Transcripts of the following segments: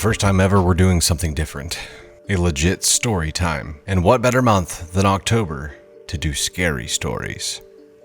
first time ever we're doing something different. A legit story time. And what better month than October to do scary stories?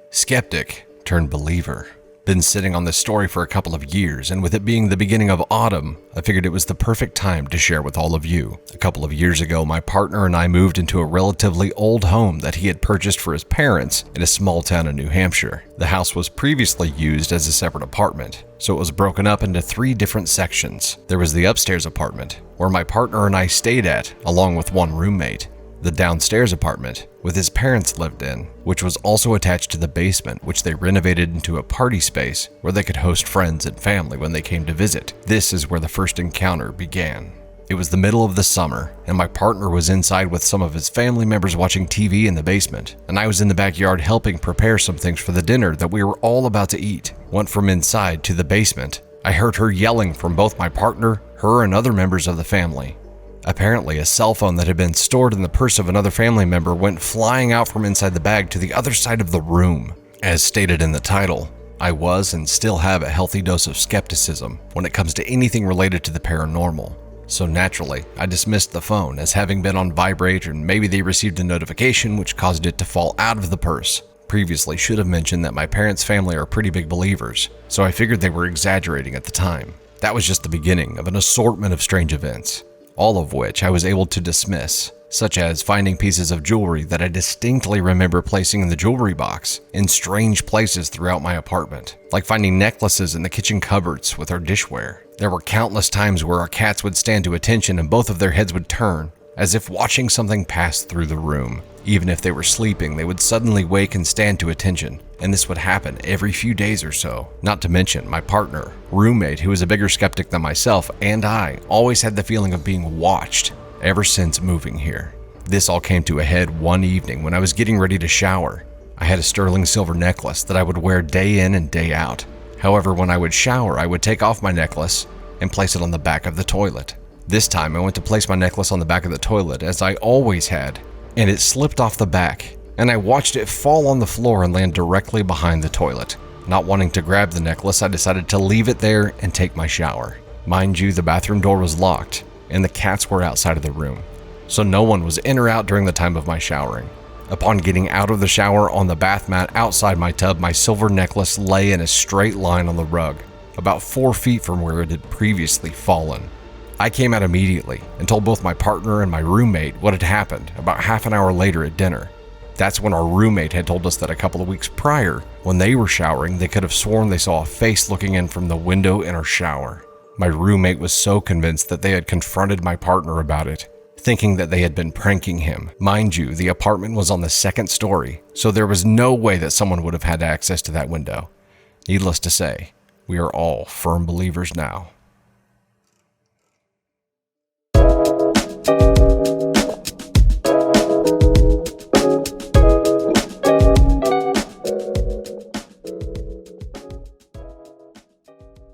Skeptic turned believer. Been sitting on this story for a couple of years, and with it being the beginning of autumn, I figured it was the perfect time to share with all of you. A couple of years ago, my partner and I moved into a relatively old home that he had purchased for his parents in a small town in New Hampshire. The house was previously used as a separate apartment, so it was broken up into 3 different sections. There was the upstairs apartment, where my partner and I stayed at, along with one roommate. The downstairs apartment, with his parents lived in, which was also attached to the basement, which they renovated into a party space where they could host friends and family when they came to visit. This is where the first encounter began. It was the middle of the summer, and my partner was inside with some of his family members watching TV in the basement, and I was in the backyard helping prepare some things for the dinner that we were all about to eat. Went from inside to the basement. I heard her yelling from both my partner, her, and other members of the family. Apparently, a cell phone that had been stored in the purse of another family member went flying out from inside the bag to the other side of the room. As stated in the title, I was and still have a healthy dose of skepticism when it comes to anything related to the paranormal. So naturally, I dismissed the phone as having been on vibrate, and maybe they received a notification which caused it to fall out of the purse. Previously should have mentioned that my parents' family are pretty big believers, so I figured they were exaggerating at the time. That was just the beginning of an assortment of strange events, all of which I was able to dismiss, such as finding pieces of jewelry that I distinctly remember placing in the jewelry box in strange places throughout my apartment, like finding necklaces in the kitchen cupboards with our dishware. There were countless times where our cats would stand to attention and both of their heads would turn, as if watching something pass through the room. Even if they were sleeping, they would suddenly wake and stand to attention, and this would happen every few days or so. Not to mention, my partner, roommate, who was a bigger skeptic than myself, and I always had the feeling of being watched ever since moving here. This all came to a head one evening when I was getting ready to shower. I had a sterling silver necklace that I would wear day in and day out. However, when I would shower, I would take off my necklace and place it on the back of the toilet. This time, I went to place my necklace on the back of the toilet, as I always had, and it slipped off the back, and I watched it fall on the floor and land directly behind the toilet. Not wanting to grab the necklace, I decided to leave it there and take my shower. Mind you, the bathroom door was locked, and the cats were outside of the room, so no one was in or out during the time of my showering. Upon getting out of the shower on the bath mat outside my tub, my silver necklace lay in a straight line on the rug, about 4 feet from where it had previously fallen. I came out immediately and told both my partner and my roommate what had happened about half an hour later at dinner. That's when our roommate had told us that a couple of weeks prior, when they were showering, they could have sworn they saw a face looking in from the window in our shower. My roommate was so convinced that they had confronted my partner about it, thinking that they had been pranking him. Mind you, the apartment was on the 2nd story, so there was no way that someone would have had access to that window. Needless to say, we are all firm believers now.